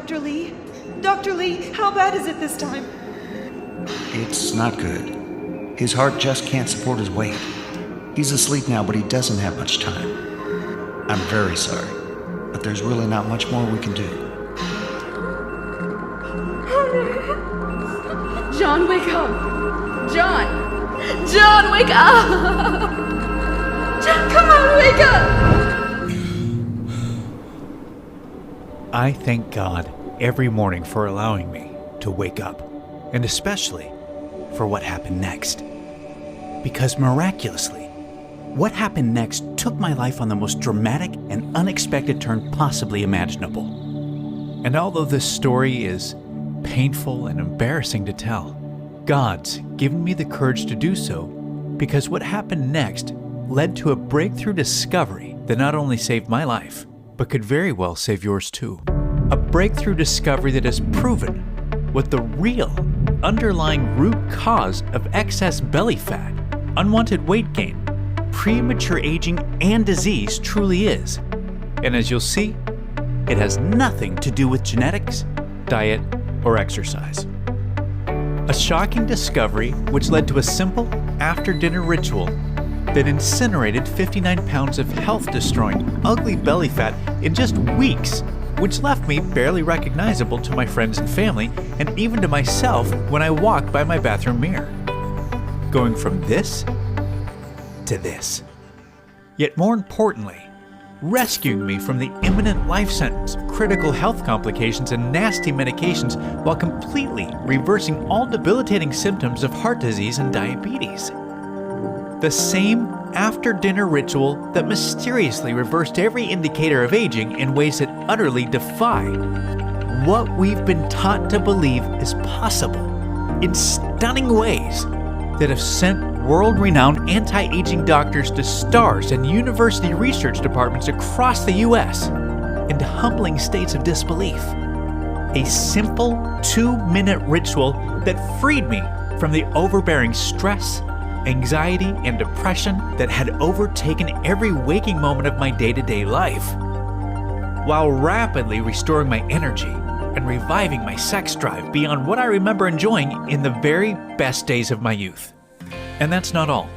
Dr. Lee? Dr. Lee, how bad is it this time? It's not good. His heart just can't support his weight. He's asleep now, but he doesn't have much time. I'm very sorry, but there's really not much more we can do. John, wake up! John! John, wake up! John, come on, wake up! I thank God every morning for allowing me to wake up, and especially for what happened next. Because miraculously, what happened next took my life on the most dramatic and unexpected turn possibly imaginable. And although this story is painful and embarrassing to tell, God's given me the courage to do so because what happened next led to a breakthrough discovery that not only saved my life, but could very well save yours too. A breakthrough discovery that has proven what the real underlying root cause of excess belly fat, unwanted weight gain, premature aging, and disease truly is. And as you'll see, it has nothing to do with genetics, diet, or exercise. A shocking discovery which led to a simple after-dinner ritual that incinerated 59 pounds of health-destroying, ugly belly fat in just weeks, which left me barely recognizable to my friends and family, and even to myself when I walked by my bathroom mirror. Going from this to this. Yet more importantly, rescuing me from the imminent life sentence, critical health complications, and nasty medications while completely reversing all debilitating symptoms of heart disease and diabetes. The same after-dinner ritual that mysteriously reversed every indicator of aging in ways that utterly defy what we've been taught to believe is possible, in stunning ways that have sent world-renowned anti-aging doctors to stars and university research departments across the U.S. into humbling states of disbelief. A simple 2-minute ritual that freed me from the overbearing stress, anxiety, and depression that had overtaken every waking moment of my day-to-day life, while rapidly restoring my energy and reviving my sex drive beyond what I remember enjoying in the very best days of my youth. And that's not all.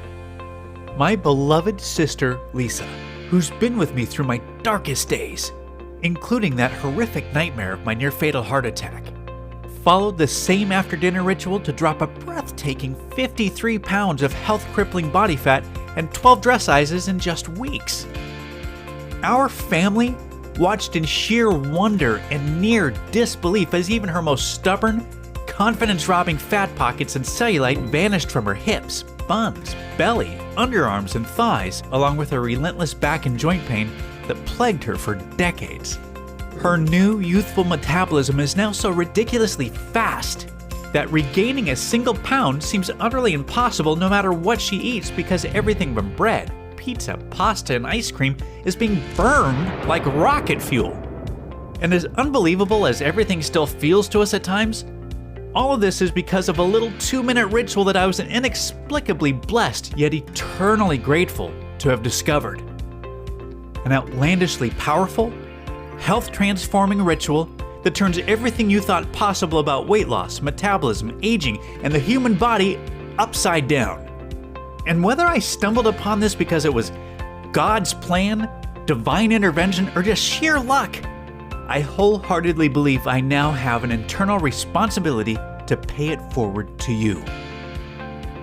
My beloved sister, Lisa, who's been with me through my darkest days, including that horrific nightmare of my near-fatal heart attack, followed the same after-dinner ritual to drop a breathtaking 53 pounds of health-crippling body fat and 12 dress sizes in just weeks. Our family watched in sheer wonder and near disbelief as even her most stubborn, confidence-robbing fat pockets and cellulite vanished from her hips, buns, belly, underarms, and thighs, along with a relentless back and joint pain that plagued her for decades. Her new youthful metabolism is now so ridiculously fast that regaining a single pound seems utterly impossible no matter what she eats, because everything from bread, pizza, pasta, and ice cream is being burned like rocket fuel. And as unbelievable as everything still feels to us at times, all of this is because of a little 2-minute ritual that I was inexplicably blessed yet eternally grateful to have discovered. An outlandishly powerful, health-transforming ritual that turns everything you thought possible about weight loss, metabolism, aging, and the human body upside down. And whether I stumbled upon this because it was God's plan, divine intervention, or just sheer luck, I wholeheartedly believe I now have an internal responsibility to pay it forward to you.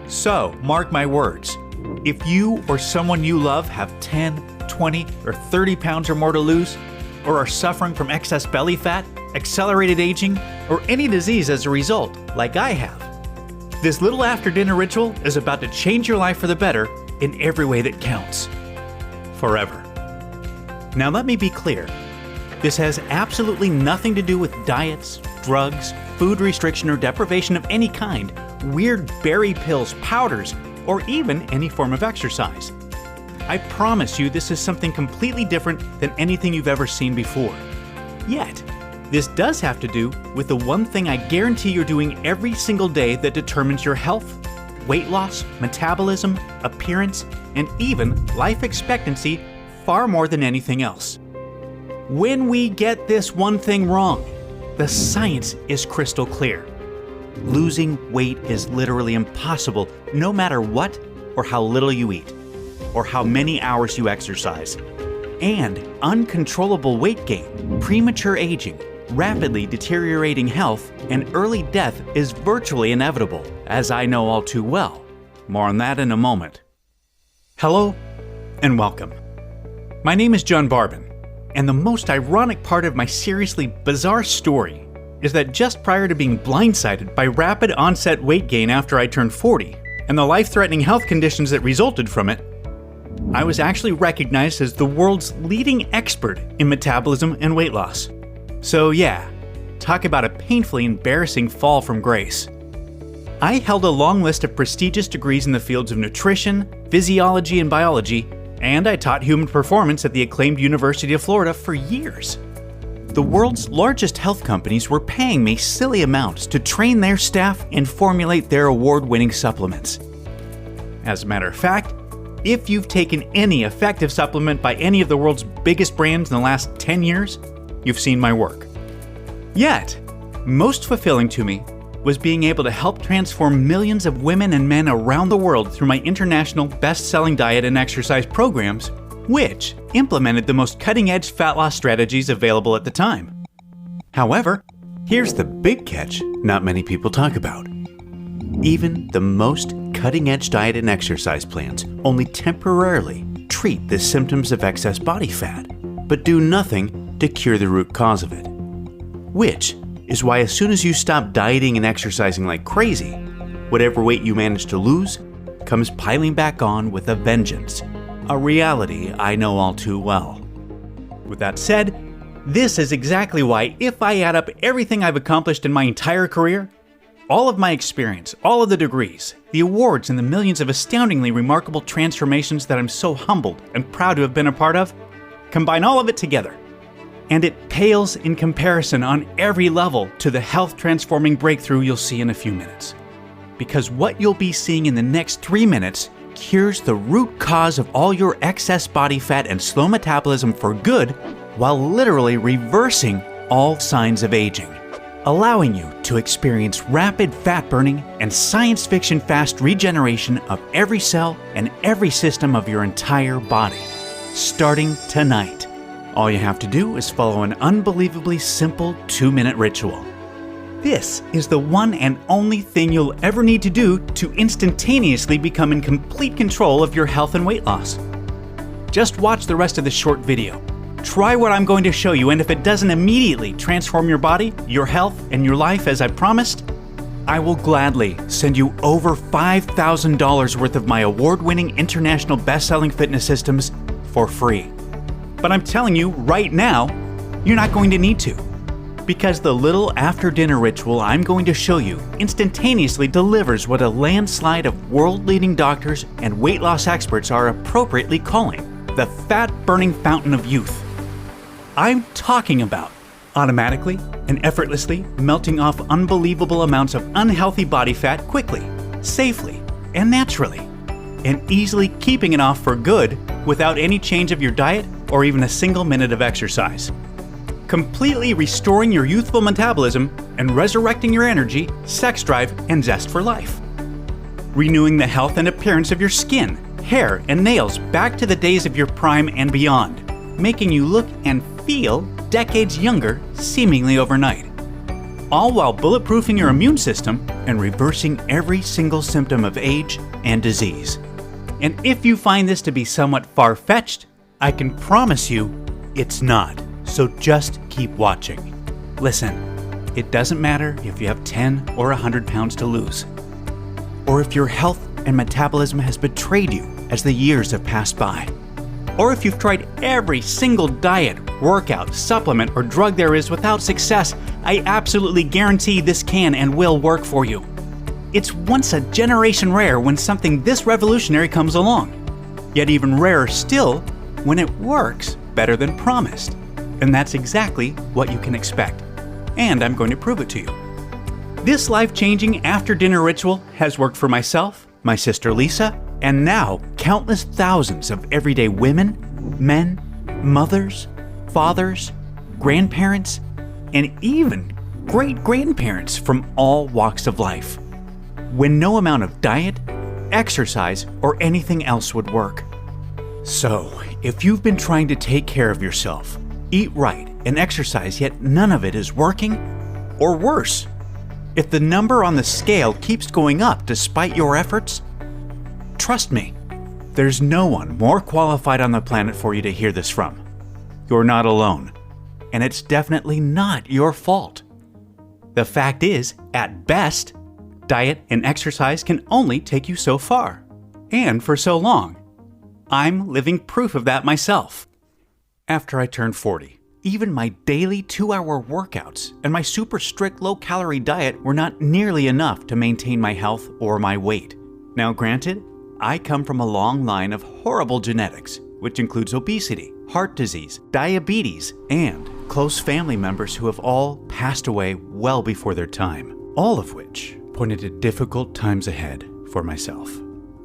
So, mark my words, if you or someone you love have 10, 20, or 30 pounds or more to lose, or are suffering from excess belly fat, accelerated aging, or any disease as a result, like I have, this little after-dinner ritual is about to change your life for the better in every way that counts. Forever. Now let me be clear. This has absolutely nothing to do with diets, drugs, food restriction or deprivation of any kind, weird berry pills, powders, or even any form of exercise. I promise you this is something completely different than anything you've ever seen before. Yet, this does have to do with the one thing I guarantee you're doing every single day that determines your health, weight loss, metabolism, appearance, and even life expectancy far more than anything else. When we get this one thing wrong, the science is crystal clear. Losing weight is literally impossible no matter what or how little you eat, or how many hours you exercise. And uncontrollable weight gain, premature aging, rapidly deteriorating health, and early death is virtually inevitable, as I know all too well. More on that in a moment. Hello, and welcome. My name is John Barbin, and the most ironic part of my seriously bizarre story is that just prior to being blindsided by rapid onset weight gain after I turned 40, and the life-threatening health conditions that resulted from it, I was actually recognized as the world's leading expert in metabolism and weight loss. So yeah, talk about a painfully embarrassing fall from grace. I held a long list of prestigious degrees in the fields of nutrition, physiology, and biology, and I taught human performance at the acclaimed University of Florida for years. The world's largest health companies were paying me silly amounts to train their staff and formulate their award-winning supplements. As a matter of fact, if you've taken any effective supplement by any of the world's biggest brands in the last 10 years, you've seen my work. Yet, most fulfilling to me was being able to help transform millions of women and men around the world through my international best-selling diet and exercise programs, which implemented the most cutting-edge fat loss strategies available at the time. However, here's the big catch not many people talk about. Even the most cutting-edge diet and exercise plans only temporarily treat the symptoms of excess body fat, but do nothing to cure the root cause of it. Which is why as soon as you stop dieting and exercising like crazy, whatever weight you manage to lose comes piling back on with a vengeance. A reality I know all too well. With that said, this is exactly why if I add up everything I've accomplished in my entire career, all of my experience, all of the degrees, the awards, and the millions of astoundingly remarkable transformations that I'm so humbled and proud to have been a part of, combine all of it together, and it pales in comparison on every level to the health-transforming breakthrough you'll see in a few minutes. Because what you'll be seeing in the next 3 minutes cures the root cause of all your excess body fat and slow metabolism for good, while literally reversing all signs of aging, allowing you to experience rapid fat burning and science fiction fast regeneration of every cell and every system of your entire body. Starting tonight. All you have to do is follow an unbelievably simple 2-minute ritual. This is the one and only thing you'll ever need to do to instantaneously become in complete control of your health and weight loss. Just watch the rest of this short video. Try what I'm going to show you, and if it doesn't immediately transform your body, your health, and your life as I promised, I will gladly send you over $5,000 worth of my award-winning international best-selling fitness systems for free. But I'm telling you right now, you're not going to need to. Because the little after-dinner ritual I'm going to show you instantaneously delivers what a landslide of world-leading doctors and weight loss experts are appropriately calling the fat-burning fountain of youth. I'm talking about automatically and effortlessly melting off unbelievable amounts of unhealthy body fat quickly, safely, and naturally, and easily keeping it off for good without any change of your diet or even a single minute of exercise. Completely restoring your youthful metabolism and resurrecting your energy, sex drive, and zest for life. Renewing the health and appearance of your skin, hair, and nails back to the days of your prime and beyond, making you look and feel decades younger seemingly overnight. All while bulletproofing your immune system and reversing every single symptom of age and disease. And if you find this to be somewhat far-fetched, I can promise you it's not. So just keep watching. Listen, it doesn't matter if you have 10 or 100 pounds to lose, or if your health and metabolism has betrayed you as the years have passed by, or if you've tried every single diet, workout, supplement, or drug there is without success. I absolutely guarantee this can and will work for you. It's once a generation rare when something this revolutionary comes along, yet even rarer still when it works better than promised. And that's exactly what you can expect. And I'm going to prove it to you. This life-changing after-dinner ritual has worked for myself, my sister Lisa, and now countless thousands of everyday women, men, mothers, fathers, grandparents, and even great-grandparents from all walks of life, when no amount of diet, exercise, or anything else would work. So, if you've been trying to take care of yourself, eat right, and exercise, yet none of it is working, or worse, if the number on the scale keeps going up despite your efforts, trust me, there's no one more qualified on the planet for you to hear this from. You're not alone, and it's definitely not your fault. The fact is, at best, diet and exercise can only take you so far, and for so long. I'm living proof of that myself. After I turned 40, even my daily 2-hour workouts and my super strict low-calorie diet were not nearly enough to maintain my health or my weight. Now granted, I come from a long line of horrible genetics, which includes obesity, heart disease, diabetes, and close family members who have all passed away well before their time, all of which pointed to difficult times ahead for myself.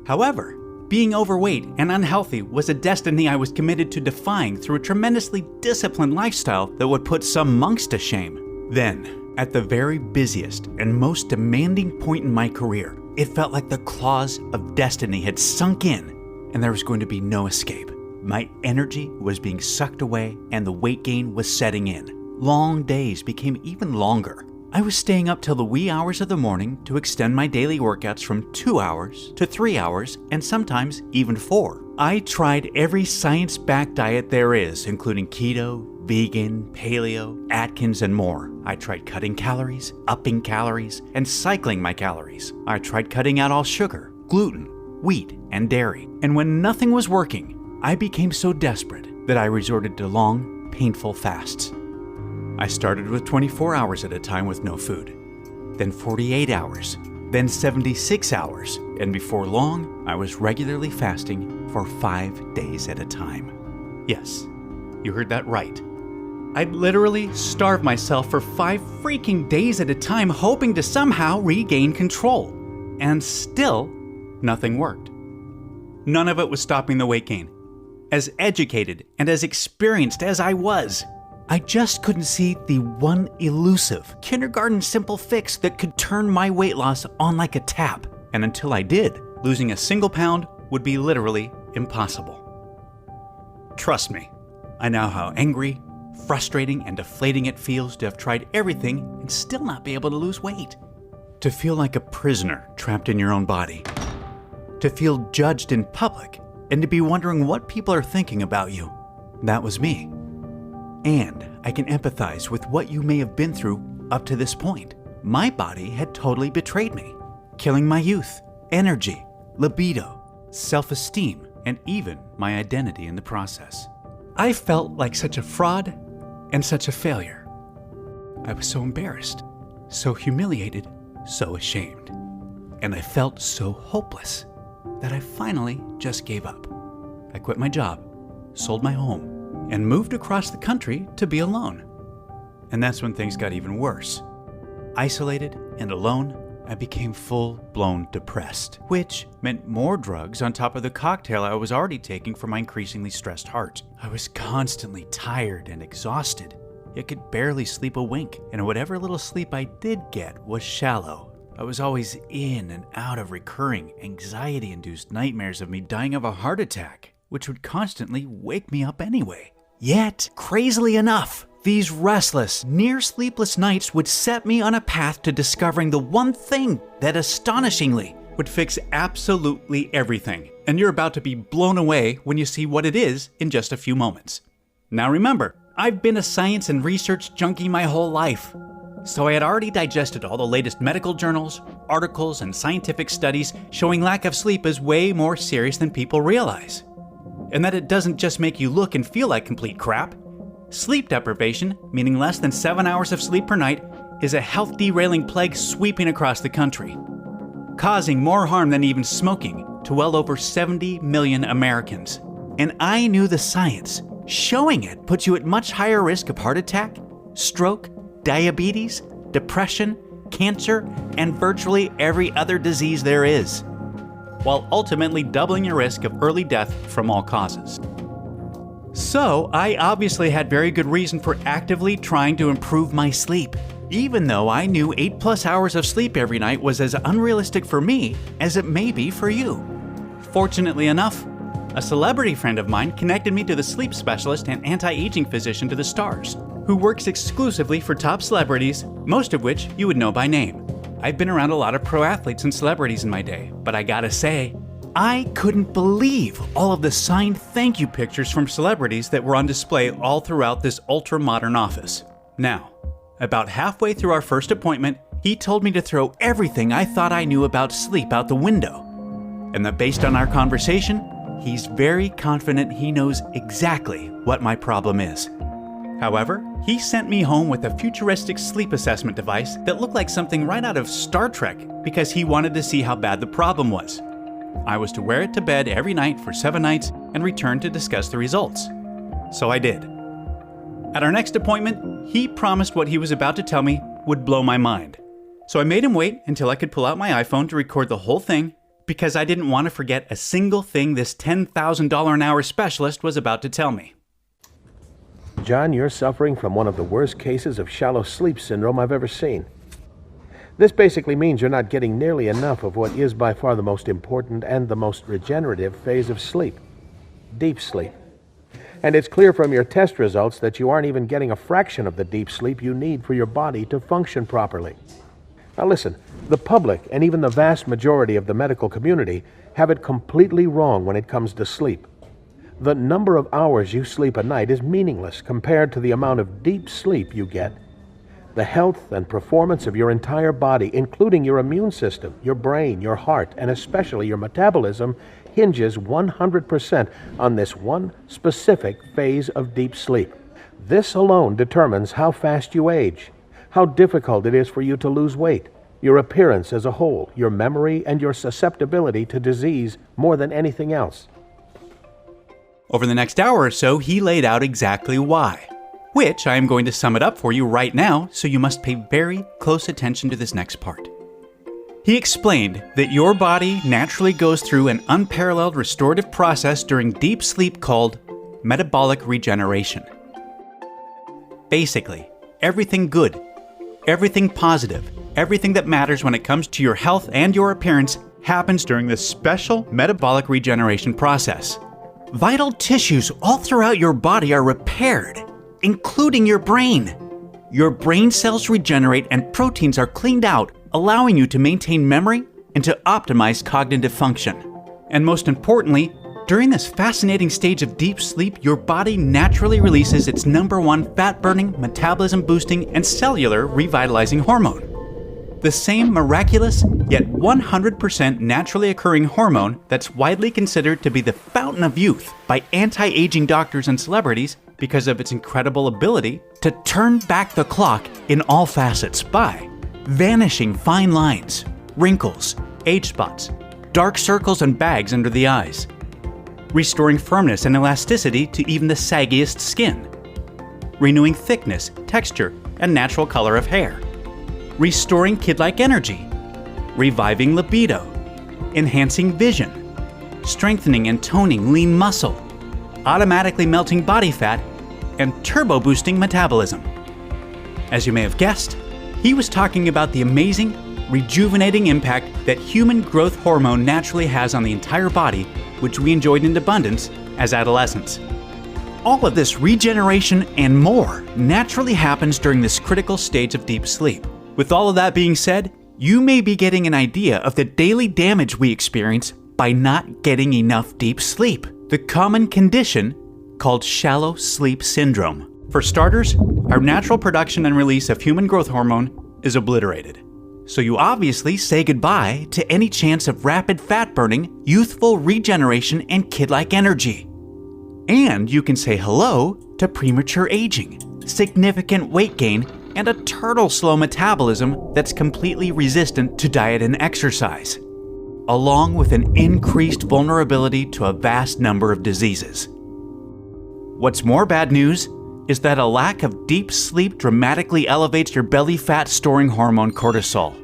However, being overweight and unhealthy was a destiny I was committed to defying through a tremendously disciplined lifestyle that would put some monks to shame. Then, at the very busiest and most demanding point in my career, it felt like the claws of destiny had sunk in and there was going to be no escape. My energy was being sucked away and the weight gain was setting in. Long days became even longer. I was staying up till the wee hours of the morning to extend my daily workouts from 2 hours to 3 hours and sometimes even 4. I tried every science-backed diet there is, including keto, vegan, paleo, Atkins, and more. I tried cutting calories, upping calories, and cycling my calories. I tried cutting out all sugar, gluten, wheat, and dairy. And when nothing was working, I became so desperate that I resorted to long, painful fasts. I started with 24 hours at a time with no food, then 48 hours, then 76 hours, and before long, I was regularly fasting for 5 days at a time. Yes, you heard that right. I'd literally starve myself for 5 freaking days at a time, hoping to somehow regain control. And still, nothing worked. None of it was stopping the weight gain. As educated and as experienced as I was, I just couldn't see the one elusive, kindergarten simple fix that could turn my weight loss on like a tap. And until I did, losing a single pound would be literally impossible. Trust me, I know how angry, frustrating, and deflating it feels to have tried everything and still not be able to lose weight. To feel like a prisoner trapped in your own body. To feel judged in public and to be wondering what people are thinking about you. That was me. And I can empathize with what you may have been through up to this point. My body had totally betrayed me, killing my youth, energy, libido, self-esteem, and even my identity in the process. I felt like such a fraud and such a failure. I was so embarrassed, so humiliated, so ashamed. And I felt so hopeless that I finally just gave up. I quit my job, sold my home, and moved across the country to be alone. And that's when things got even worse. Isolated and alone, I became full-blown depressed, which meant more drugs on top of the cocktail I was already taking for my increasingly stressed heart. I was constantly tired and exhausted, yet could barely sleep a wink, and whatever little sleep I did get was shallow. I was always in and out of recurring, anxiety-induced nightmares of me dying of a heart attack, which would constantly wake me up anyway. Yet, crazily enough, these restless, near-sleepless nights would set me on a path to discovering the one thing that astonishingly would fix absolutely everything. And you're about to be blown away when you see what it is in just a few moments. Now remember, I've been a science and research junkie my whole life. So I had already digested all the latest medical journals, articles, and scientific studies showing lack of sleep is way more serious than people realize. And that it doesn't just make you look and feel like complete crap. Sleep deprivation, meaning less than 7 hours of sleep per night, is a health-derailing plague sweeping across the country, causing more harm than even smoking to well over 70 million Americans. And I knew the science. Showing it puts you at much higher risk of heart attack, stroke, diabetes, depression, cancer, and virtually every other disease there is, while ultimately doubling your risk of early death from all causes. So, I obviously had very good reason for actively trying to improve my sleep. even though I knew 8+ hours of sleep every night was as unrealistic for me as it may be for you. Fortunately enough, a celebrity friend of mine connected me to the sleep specialist and anti-aging physician to the stars, who works exclusively for top celebrities, most of which you would know by name. I've been around a lot of pro athletes and celebrities in my day, but I gotta say, I couldn't believe all of the signed thank you pictures from celebrities that were on display all throughout this ultra-modern office. Now, about halfway through our first appointment, he told me to throw everything I thought I knew about sleep out the window, and that based on our conversation, he's very confident he knows exactly what my problem is. However, he sent me home with a futuristic sleep assessment device that looked like something right out of Star Trek because he wanted to see how bad the problem was. I was to wear it to bed every night for 7 nights and return to discuss the results. So I did. At our next appointment, he promised what he was about to tell me would blow my mind. So I made him wait until I could pull out my iPhone to record the whole thing because I didn't want to forget a single thing this $10,000 an hour specialist was about to tell me. John, you're suffering from one of the worst cases of shallow sleep syndrome I've ever seen. This basically means you're not getting nearly enough of what is by far the most important and the most regenerative phase of sleep, deep sleep. And it's clear from your test results that you aren't even getting a fraction of the deep sleep you need for your body to function properly. Now listen, the public and even the vast majority of the medical community have it completely wrong when it comes to sleep. The number of hours you sleep a night is meaningless compared to the amount of deep sleep you get. The health and performance of your entire body, including your immune system, your brain, your heart, and especially your metabolism, hinges 100% on this one specific phase of deep sleep. This alone determines how fast you age, how difficult it is for you to lose weight, your appearance as a whole, your memory, and your susceptibility to disease more than anything else. Over the next hour or so, he laid out exactly why, which I am going to sum it up for you right now, so you must pay very close attention to this next part. He explained that your body naturally goes through an unparalleled restorative process during deep sleep called metabolic regeneration. Basically, everything good, everything positive, everything that matters when it comes to your health and your appearance happens during this special metabolic regeneration process. Vital tissues all throughout your body are repaired, including your brain. Your brain cells regenerate and proteins are cleaned out, allowing you to maintain memory and to optimize cognitive function. And most importantly, during this fascinating stage of deep sleep, your body naturally releases its #1 fat-burning, metabolism-boosting, and cellular revitalizing hormone. The same miraculous, yet 100% naturally occurring hormone that's widely considered to be the fountain of youth by anti-aging doctors and celebrities because of its incredible ability to turn back the clock in all facets by vanishing fine lines, wrinkles, age spots, dark circles and bags under the eyes, restoring firmness and elasticity to even the saggiest skin, renewing thickness, texture, and natural color of hair, restoring kid-like energy, reviving libido, enhancing vision, strengthening and toning lean muscle, automatically melting body fat, and turbo-boosting metabolism. As you may have guessed, he was talking about the amazing, rejuvenating impact that human growth hormone naturally has on the entire body, which we enjoyed in abundance as adolescents. All of this regeneration and more naturally happens during this critical stage of deep sleep. With all of that being said, you may be getting an idea of the daily damage we experience by not getting enough deep sleep, the common condition called shallow sleep syndrome. For starters, our natural production and release of human growth hormone is obliterated. So you obviously say goodbye to any chance of rapid fat burning, youthful regeneration, and kid-like energy. And you can say hello to premature aging, significant weight gain, and a turtle-slow metabolism that's completely resistant to diet and exercise, along with an increased vulnerability to a vast number of diseases. What's more bad news is that a lack of deep sleep dramatically elevates your belly fat storing hormone cortisol.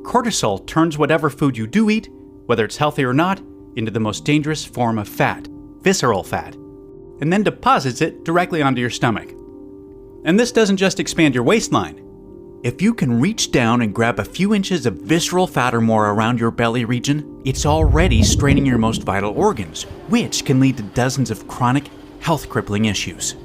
Cortisol turns whatever food you do eat, whether it's healthy or not, into the most dangerous form of fat, visceral fat, and then deposits it directly onto your stomach. And this doesn't just expand your waistline, If you can reach down and grab a few inches of visceral fat or more around your belly region, it's already straining your most vital organs, which can lead to dozens of chronic, health-crippling issues.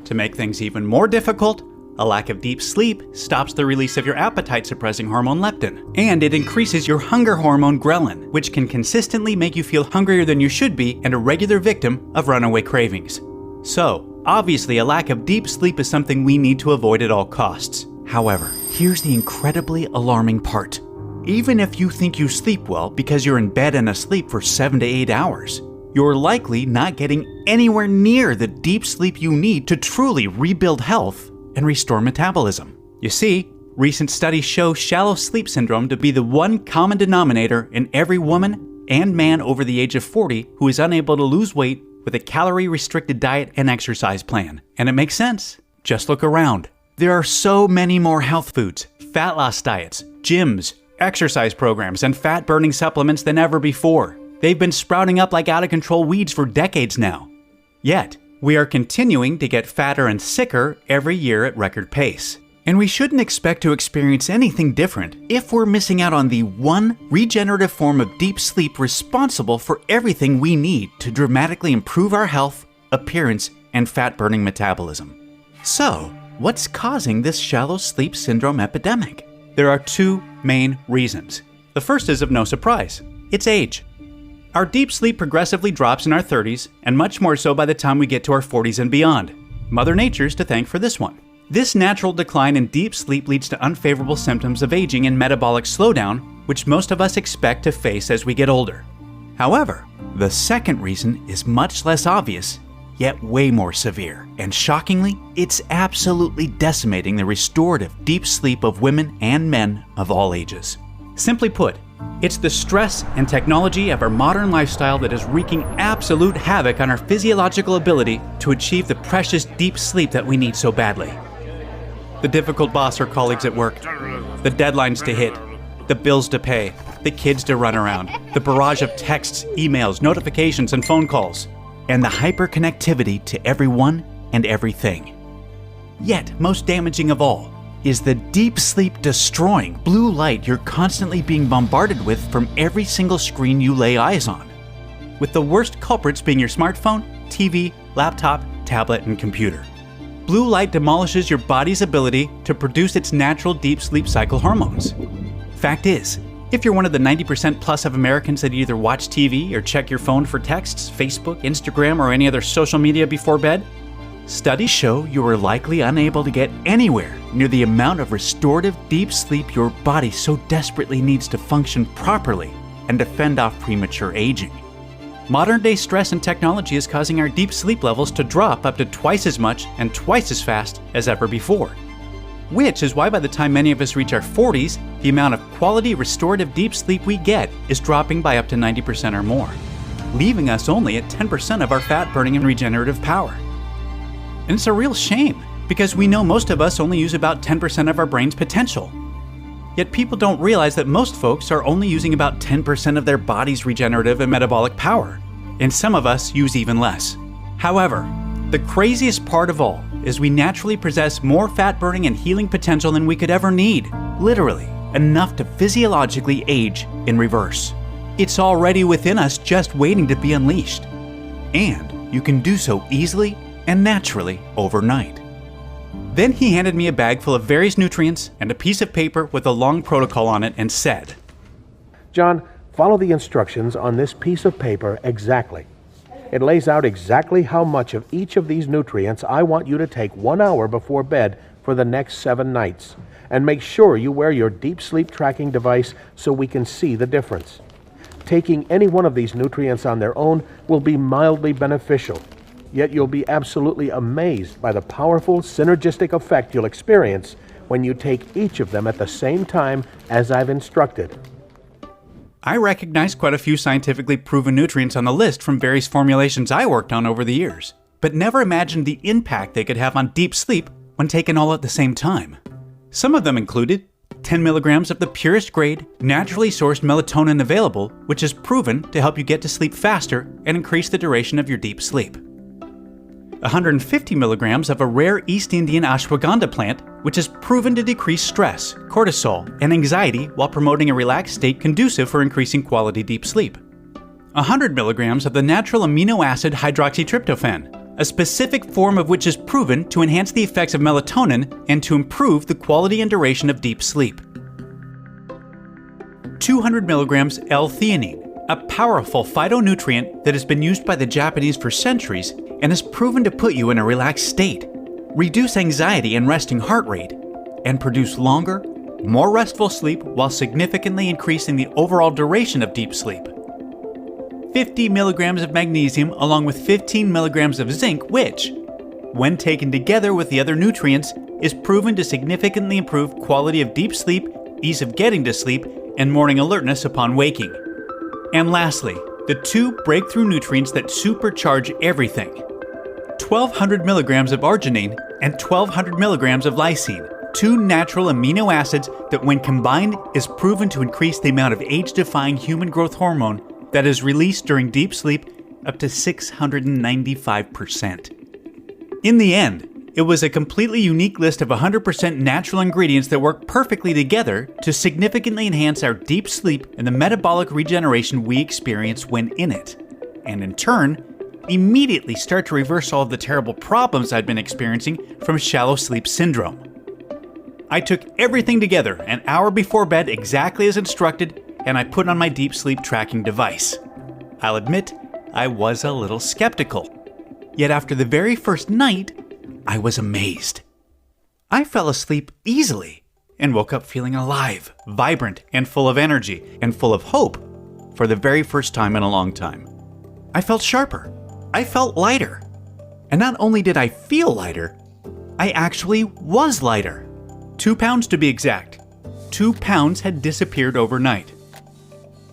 To make things even more difficult, a lack of deep sleep stops the release of your appetite-suppressing hormone leptin, and it increases your hunger hormone ghrelin, which can consistently make you feel hungrier than you should be and a regular victim of runaway cravings. So, obviously, a lack of deep sleep is something we need to avoid at all costs. However, here's the incredibly alarming part. Even if you think you sleep well because you're in bed and asleep for 7 to 8 hours, you're likely not getting anywhere near the deep sleep you need to truly rebuild health and restore metabolism. You see, recent studies show shallow sleep syndrome to be the one common denominator in every woman and man over the age of 40 who is unable to lose weight with a calorie-restricted diet and exercise plan. And it makes sense. Just look around. There are so many more health foods, fat loss diets, gyms, exercise programs, and fat-burning supplements than ever before. They've been sprouting up like out-of-control weeds for decades now. Yet, we are continuing to get fatter and sicker every year at record pace. And we shouldn't expect to experience anything different if we're missing out on the one regenerative form of deep sleep responsible for everything we need to dramatically improve our health, appearance, and fat-burning metabolism. So, what's causing this shallow sleep syndrome epidemic? There are two main reasons. The first is of no surprise. It's age. Our deep sleep progressively drops in our 30s, and much more so by the time we get to our 40s and beyond. Mother Nature's to thank for this one. This natural decline in deep sleep leads to unfavorable symptoms of aging and metabolic slowdown, which most of us expect to face as we get older. However, the second reason is much less obvious, yet way more severe. And shockingly, it's absolutely decimating the restorative deep sleep of women and men of all ages. Simply put, it's the stress and technology of our modern lifestyle that is wreaking absolute havoc on our physiological ability to achieve the precious deep sleep that we need so badly. The difficult boss or colleagues at work, the deadlines to hit, the bills to pay, the kids to run around, the barrage of texts, emails, notifications, and phone calls, and the hyperconnectivity to everyone and everything. Yet, most damaging of all is the deep sleep destroying blue light you're constantly being bombarded with from every single screen you lay eyes on, with the worst culprits being your smartphone, TV, laptop, tablet, and computer. Blue light demolishes your body's ability to produce its natural deep sleep cycle hormones. Fact is, if you're one of the 90% plus of Americans that either watch TV or check your phone for texts, Facebook, Instagram, or any other social media before bed, studies show you are likely unable to get anywhere near the amount of restorative deep sleep your body so desperately needs to function properly and to fend off premature aging. Modern-day stress and technology is causing our deep sleep levels to drop up to twice as much and twice as fast as ever before. Which is why by the time many of us reach our 40s, the amount of quality restorative deep sleep we get is dropping by up to 90% or more, leaving us only at 10% of our fat-burning and regenerative power. And it's a real shame, because we know most of us only use about 10% of our brain's potential. Yet people don't realize that most folks are only using about 10% of their body's regenerative and metabolic power, and some of us use even less. However, the craziest part of all is we naturally possess more fat-burning and healing potential than we could ever need, literally, enough to physiologically age in reverse. It's already within us, just waiting to be unleashed. And you can do so easily and naturally overnight. Then he handed me a bag full of various nutrients and a piece of paper with a long protocol on it and said, John, follow the instructions on this piece of paper exactly. It lays out exactly how much of each of these nutrients I want you to take 1 hour before bed for the next 7 nights. And make sure you wear your deep sleep tracking device so we can see the difference. Taking any one of these nutrients on their own will be mildly beneficial. Yet you'll be absolutely amazed by the powerful synergistic effect you'll experience when you take each of them at the same time as I've instructed. I recognized quite a few scientifically proven nutrients on the list from various formulations I worked on over the years, but never imagined the impact they could have on deep sleep when taken all at the same time. Some of them included 10 milligrams of the purest grade, naturally sourced melatonin available, which is proven to help you get to sleep faster and increase the duration of your deep sleep. 150 milligrams of a rare East Indian ashwagandha plant, which is proven to decrease stress, cortisol, and anxiety while promoting a relaxed state conducive for increasing quality deep sleep. 100 milligrams of the natural amino acid hydroxytryptophan, a specific form of which is proven to enhance the effects of melatonin and to improve the quality and duration of deep sleep. 200 milligrams L-theanine, a powerful phytonutrient that has been used by the Japanese for centuries and is proven to put you in a relaxed state, reduce anxiety and resting heart rate, and produce longer, more restful sleep while significantly increasing the overall duration of deep sleep. 50 milligrams of magnesium along with 15 milligrams of zinc, which, when taken together with the other nutrients, is proven to significantly improve quality of deep sleep, ease of getting to sleep, and morning alertness upon waking. And lastly, the 2 breakthrough nutrients that supercharge everything: 1,200 milligrams of arginine and 1,200 milligrams of lysine, 2 natural amino acids that when combined is proven to increase the amount of age-defying human growth hormone that is released during deep sleep up to 695%. In the end, it was a completely unique list of 100% natural ingredients that work perfectly together to significantly enhance our deep sleep and the metabolic regeneration we experience when in it, and in turn, immediately start to reverse all of the terrible problems I'd been experiencing from shallow sleep syndrome. I took everything together an hour before bed exactly as instructed, and I put on my deep sleep tracking device. I'll admit, I was a little skeptical. Yet after the very first night, I was amazed. I fell asleep easily and woke up feeling alive, vibrant, and full of energy, and full of hope for the very first time in a long time. I felt sharper. I felt lighter. And not only did I feel lighter, I actually was lighter. 2 pounds to be exact. 2 pounds had disappeared overnight.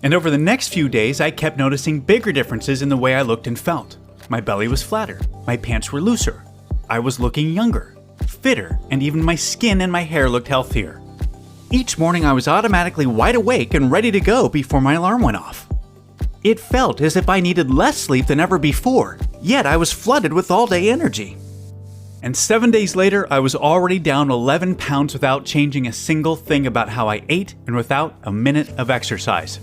And over the next few days, I kept noticing bigger differences in the way I looked and felt. My belly was flatter, my pants were looser, I was looking younger, fitter, and even my skin and my hair looked healthier. Each morning I was automatically wide awake and ready to go before my alarm went off. It felt as if I needed less sleep than ever before, yet I was flooded with all-day energy. And 7 days later, I was already down 11 pounds without changing a single thing about how I ate and without a minute of exercise.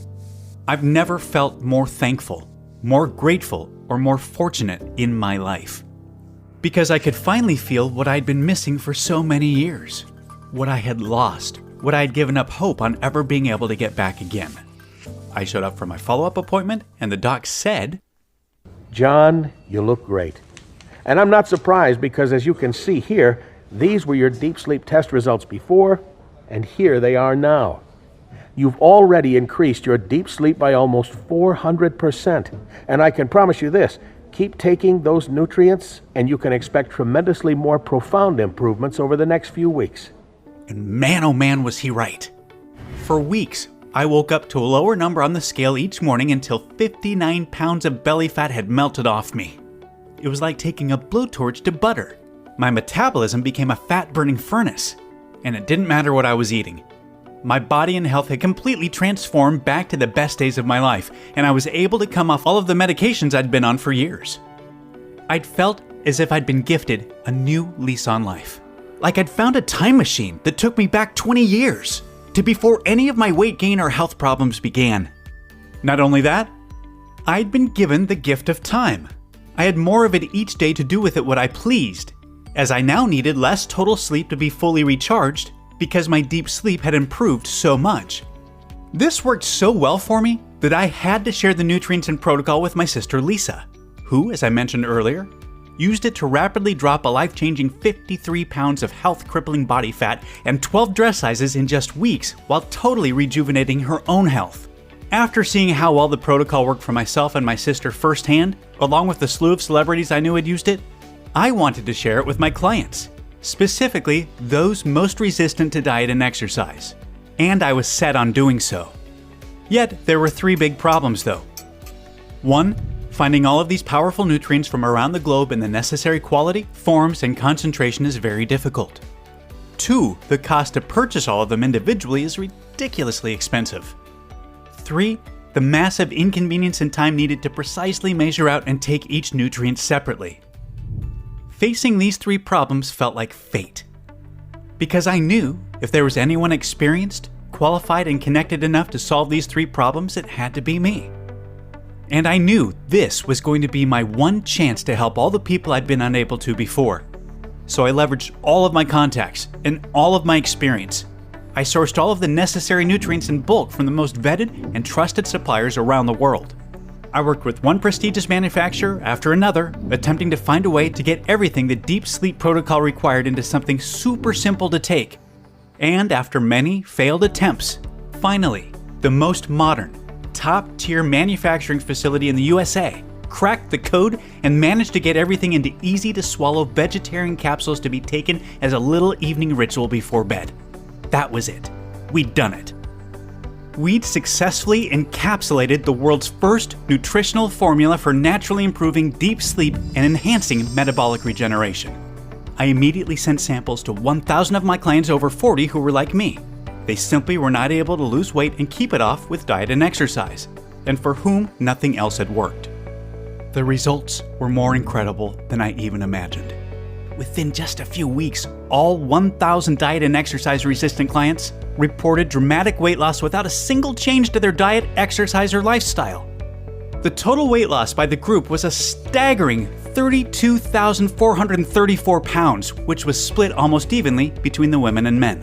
I've never felt more thankful, more grateful, or more fortunate in my life. Because I could finally feel what I'd been missing for so many years. What I had lost, what I had given up hope on ever being able to get back again. I showed up for my follow-up appointment, and the doc said, "John, you look great. And I'm not surprised because as you can see here, these were your deep sleep test results before, and here they are now. You've already increased your deep sleep by almost 400%. And I can promise you this, keep taking those nutrients and you can expect tremendously more profound improvements over the next few weeks." And man, oh man, was he right. For weeks, I woke up to a lower number on the scale each morning until 59 pounds of belly fat had melted off me. It was like taking a blowtorch to butter. My metabolism became a fat-burning furnace, and it didn't matter what I was eating. My body and health had completely transformed back to the best days of my life, and I was able to come off all of the medications I'd been on for years. I'd felt as if I'd been gifted a new lease on life. Like I'd found a time machine that took me back 20 years, to before any of my weight gain or health problems began. Not only that, I'd been given the gift of time. I had more of it each day to do with it what I pleased, as I now needed less total sleep to be fully recharged because my deep sleep had improved so much. This worked so well for me that I had to share the nutrients and protocol with my sister Lisa, who, as I mentioned earlier, used it to rapidly drop a life-changing 53 pounds of health-crippling body fat and 12 dress sizes in just weeks while totally rejuvenating her own health. After seeing how well the protocol worked for myself and my sister firsthand, along with the slew of celebrities I knew had used it, I wanted to share it with my clients, specifically those most resistant to diet and exercise. And I was set on doing so. Yet, there were 3 big problems though. 1. Finding all of these powerful nutrients from around the globe in the necessary quality, forms, and concentration is very difficult. 2. The cost to purchase all of them individually is ridiculously expensive. 3. The massive inconvenience and time needed to precisely measure out and take each nutrient separately. Facing these 3 problems felt like fate. Because I knew if there was anyone experienced, qualified, and connected enough to solve these 3 problems, it had to be me. And I knew this was going to be my one chance to help all the people I'd been unable to before. So I leveraged all of my contacts and all of my experience. I sourced all of the necessary nutrients in bulk from the most vetted and trusted suppliers around the world. I worked with one prestigious manufacturer after another, attempting to find a way to get everything the deep sleep protocol required into something super simple to take. And after many failed attempts, finally, the most modern, top-tier manufacturing facility in the USA cracked the code and managed to get everything into easy-to-swallow vegetarian capsules to be taken as a little evening ritual before bed. That was it. We'd done it. We'd successfully encapsulated the world's first nutritional formula for naturally improving deep sleep and enhancing metabolic regeneration. I immediately sent samples to 1,000 of my clients over 40 who were like me. They simply were not able to lose weight and keep it off with diet and exercise, and for whom nothing else had worked. The results were more incredible than I even imagined. Within just a few weeks, all 1,000 diet and exercise-resistant clients reported dramatic weight loss without a single change to their diet, exercise, or lifestyle. The total weight loss by the group was a staggering 32,434 pounds, which was split almost evenly between the women and men.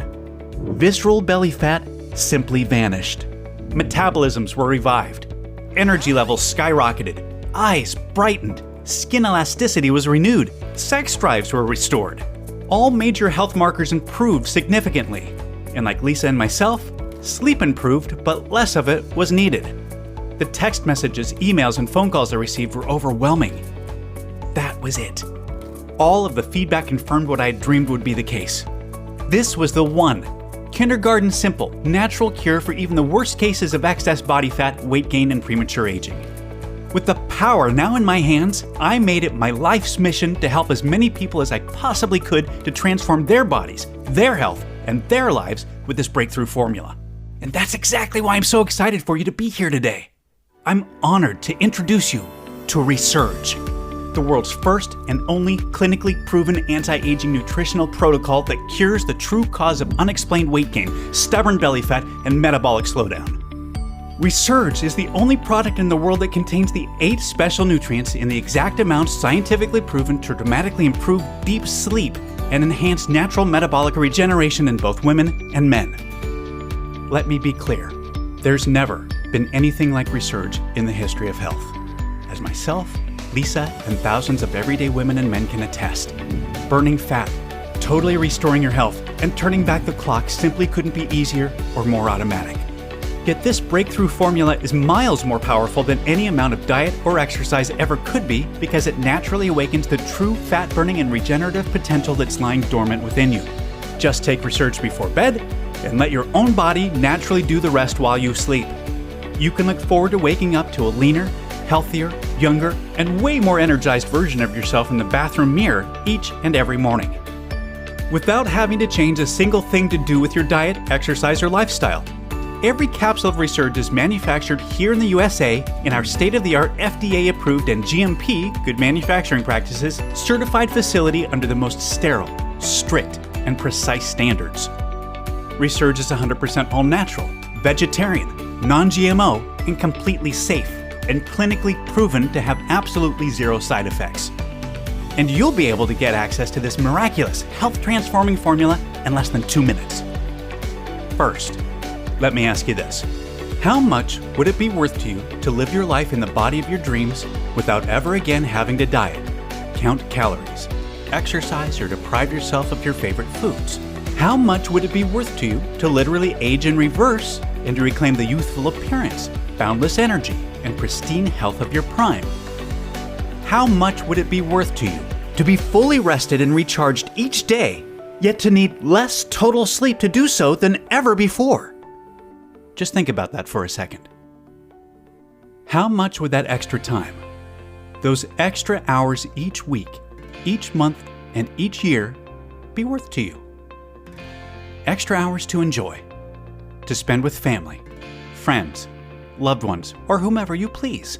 Visceral belly fat simply vanished. Metabolisms were revived. Energy levels skyrocketed. Eyes brightened. Skin elasticity was renewed. Sex drives were restored. All major health markers improved significantly. And like Lisa and myself, sleep improved, but less of it was needed. The text messages, emails, and phone calls I received were overwhelming. That was it. All of the feedback confirmed what I had dreamed would be the case. This was the one, kindergarten simple, natural cure for even the worst cases of excess body fat, weight gain, and premature aging. With the power now in my hands, I made it my life's mission to help as many people as I possibly could to transform their bodies, their health, and their lives with this breakthrough formula. And that's exactly why I'm so excited for you to be here today. I'm honored to introduce you to Resurge, the world's first and only clinically proven anti-aging nutritional protocol that cures the true cause of unexplained weight gain, stubborn belly fat, and metabolic slowdown. Resurge is the only product in the world that contains the 8 special nutrients in the exact amounts scientifically proven to dramatically improve deep sleep and enhance natural metabolic regeneration in both women and men. Let me be clear, there's never been anything like Resurge in the history of health. As myself, Lisa, and thousands of everyday women and men can attest, burning fat, totally restoring your health, and turning back the clock simply couldn't be easier or more automatic. Yet this breakthrough formula is miles more powerful than any amount of diet or exercise ever could be because it naturally awakens the true fat-burning and regenerative potential that's lying dormant within you. Just take Resurge before bed and let your own body naturally do the rest while you sleep. You can look forward to waking up to a leaner, healthier, younger, and way more energized version of yourself in the bathroom mirror each and every morning, without having to change a single thing to do with your diet, exercise, or lifestyle. Every capsule of Resurge is manufactured here in the USA in our state-of-the-art FDA-approved and GMP, good manufacturing practices, certified facility under the most sterile, strict, and precise standards. Resurge is 100% all-natural, vegetarian, non-GMO, and completely safe, and clinically proven to have absolutely zero side effects. And you'll be able to get access to this miraculous, health-transforming formula in less than 2 minutes. First, let me ask you this. How much would it be worth to you to live your life in the body of your dreams without ever again having to diet, count calories, exercise, or deprive yourself of your favorite foods? How much would it be worth to you to literally age in reverse and to reclaim the youthful appearance, boundless energy, and pristine health of your prime? How much would it be worth to you to be fully rested and recharged each day, yet to need less total sleep to do so than ever before? Just think about that for a second. How much would that extra time, those extra hours each week, each month, and each year be worth to you? Extra hours to enjoy, to spend with family, friends, loved ones, or whomever you please.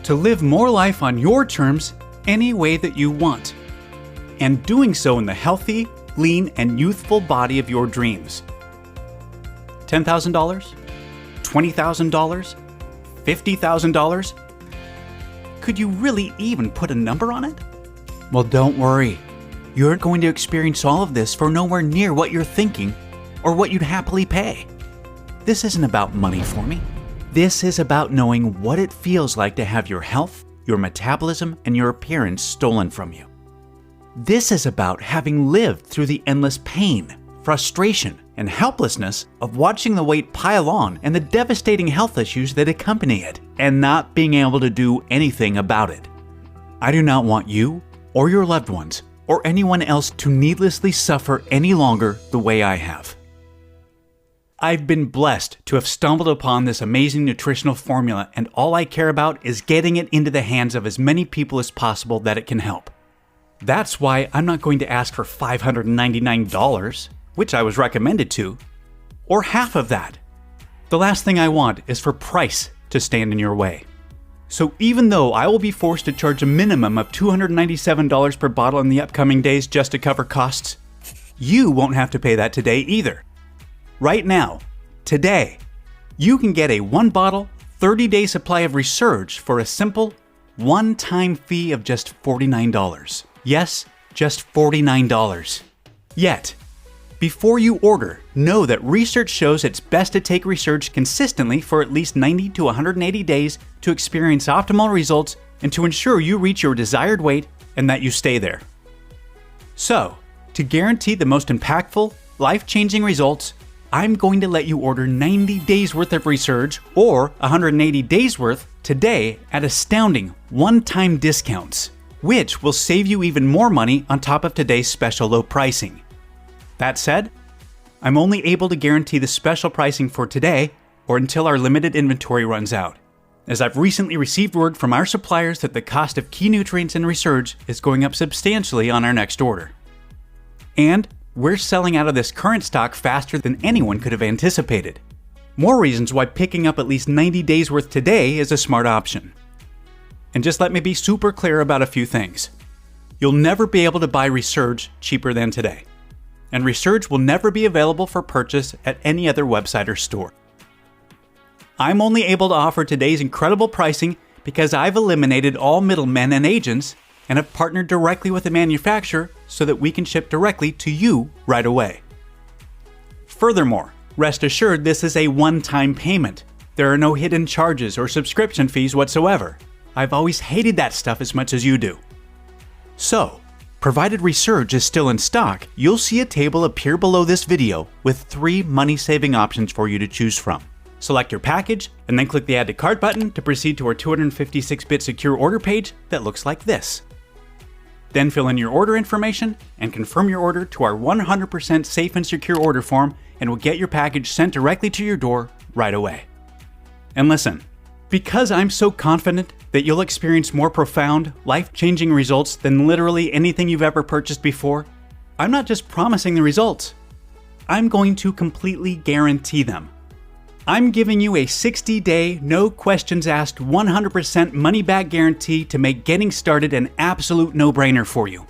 To live more life on your terms any way that you want, and doing so in the healthy, lean, and youthful body of your dreams. $10,000? $20,000? $50,000? Could you really even put a number on it? Well, don't worry. You're going to experience all of this for nowhere near what you're thinking or what you'd happily pay. This isn't about money for me. This is about knowing what it feels like to have your health, your metabolism, and your appearance stolen from you. This is about having lived through the endless pain, frustration, and helplessness of watching the weight pile on and the devastating health issues that accompany it, and not being able to do anything about it. I do not want you, or your loved ones, or anyone else to needlessly suffer any longer the way I have. I've been blessed to have stumbled upon this amazing nutritional formula, and all I care about is getting it into the hands of as many people as possible that it can help. That's why I'm not going to ask for $599, which I was recommended to, or half of that. The last thing I want is for price to stand in your way. So even though I will be forced to charge a minimum of $297 per bottle in the upcoming days just to cover costs, you won't have to pay that today either. Right now, today, you can get a 1-bottle, 30-day supply of Resurge for a simple, one-time fee of just $49. Yes, just $49. Yet, before you order, know that research shows it's best to take Resurge consistently for at least 90 to 180 days to experience optimal results and to ensure you reach your desired weight and that you stay there. So, to guarantee the most impactful, life-changing results, I'm going to let you order 90 days worth of Resurge or 180 days worth today at astounding one-time discounts, which will save you even more money on top of today's special low pricing. That said, I'm only able to guarantee the special pricing for today or until our limited inventory runs out, as I've recently received word from our suppliers that the cost of key nutrients in Resurge is going up substantially on our next order. And we're selling out of this current stock faster than anyone could have anticipated. More reasons why picking up at least 90 days worth today is a smart option. And just let me be super clear about a few things. You'll never be able to buy Resurge cheaper than today. And Resurge will never be available for purchase at any other website or store. I'm only able to offer today's incredible pricing because I've eliminated all middlemen and agents and have partnered directly with the manufacturer so that we can ship directly to you right away. Furthermore, rest assured this is a one-time payment. There are no hidden charges or subscription fees whatsoever. I've always hated that stuff as much as you do. So, provided Resurge is still in stock, you'll see a table appear below this video with 3 money-saving options for you to choose from. Select your package, and then click the Add to Cart button to proceed to our 256-bit secure order page that looks like this. Then fill in your order information and confirm your order to our 100% safe and secure order form, and we'll get your package sent directly to your door right away. And listen, because I'm so confident that you'll experience more profound, life-changing results than literally anything you've ever purchased before, I'm not just promising the results. I'm going to completely guarantee them. I'm giving you a 60-day, no questions asked, 100% money-back guarantee to make getting started an absolute no-brainer for you.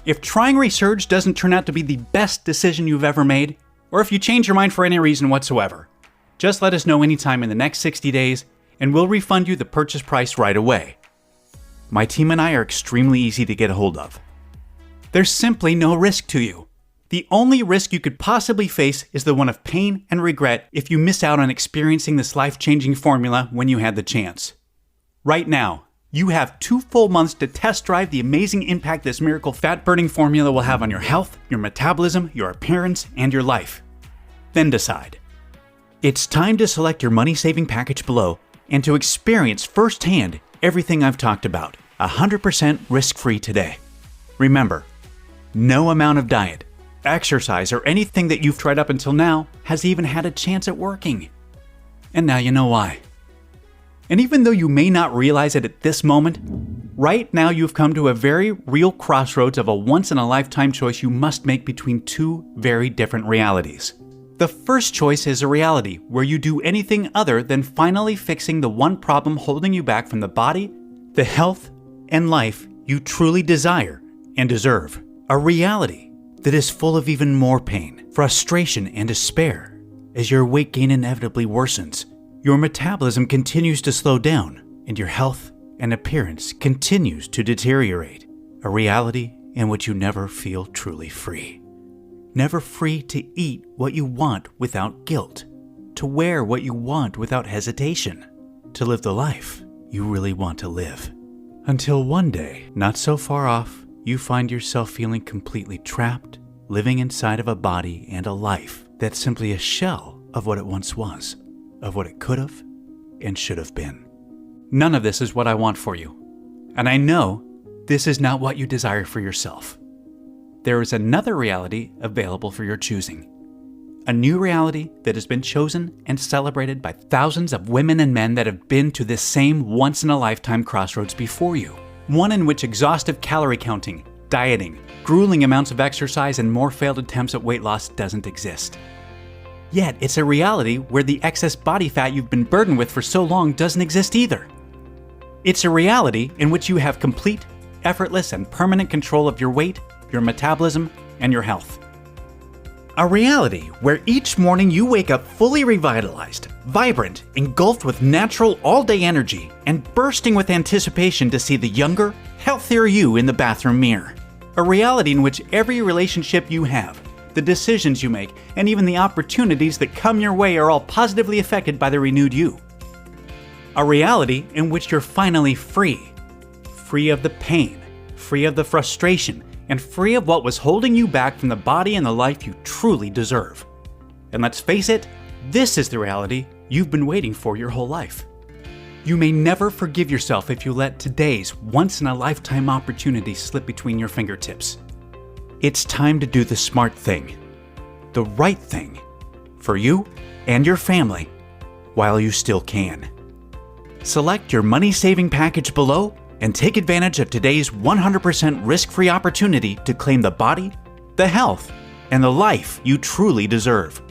If trying Resurge doesn't turn out to be the best decision you've ever made, or if you change your mind for any reason whatsoever, just let us know anytime in the next 60 days, and we'll refund you the purchase price right away. My team and I are extremely easy to get a hold of. There's simply no risk to you. The only risk you could possibly face is the one of pain and regret if you miss out on experiencing this life-changing formula when you had the chance. Right now, you have 2 full months to test drive the amazing impact this miracle fat-burning formula will have on your health, your metabolism, your appearance, and your life. Then decide. It's time to select your money-saving package below and to experience firsthand everything I've talked about, 100% risk-free today. Remember, no amount of diet, exercise, or anything that you've tried up until now has even had a chance at working. And now you know why. And even though you may not realize it at this moment, right now you've come to a very real crossroads of a once-in-a-lifetime choice you must make between 2 very different realities. The first choice is a reality where you do anything other than finally fixing the one problem holding you back from the body, the health, and life you truly desire and deserve. A reality that is full of even more pain, frustration, and despair. As your weight gain inevitably worsens, your metabolism continues to slow down, and your health and appearance continues to deteriorate. A reality in which you never feel truly free. Never free to eat what you want without guilt, to wear what you want without hesitation, to live the life you really want to live. Until one day, not so far off, you find yourself feeling completely trapped, living inside of a body and a life that's simply a shell of what it once was, of what it could have and should have been. None of this is what I want for you, and I know this is not what you desire for yourself. There is another reality available for your choosing. A new reality that has been chosen and celebrated by thousands of women and men that have been to this same once-in-a-lifetime crossroads before you. One in which exhaustive calorie counting, dieting, grueling amounts of exercise, and more failed attempts at weight loss doesn't exist. Yet, it's a reality where the excess body fat you've been burdened with for so long doesn't exist either. It's a reality in which you have complete, effortless, and permanent control of your weight, your metabolism, and your health. A reality where each morning you wake up fully revitalized, vibrant, engulfed with natural all-day energy, and bursting with anticipation to see the younger, healthier you in the bathroom mirror. A reality in which every relationship you have, the decisions you make, and even the opportunities that come your way are all positively affected by the renewed you. A reality in which you're finally free. Free of the pain, free of the frustration, and free of what was holding you back from the body and the life you truly deserve. And let's face it, this is the reality you've been waiting for your whole life. You may never forgive yourself if you let today's once-in-a-lifetime opportunity slip between your fingertips. It's time to do the smart thing, the right thing, for you and your family, while you still can. Select your money-saving package below and take advantage of today's 100% risk-free opportunity to claim the body, the health, and the life you truly deserve.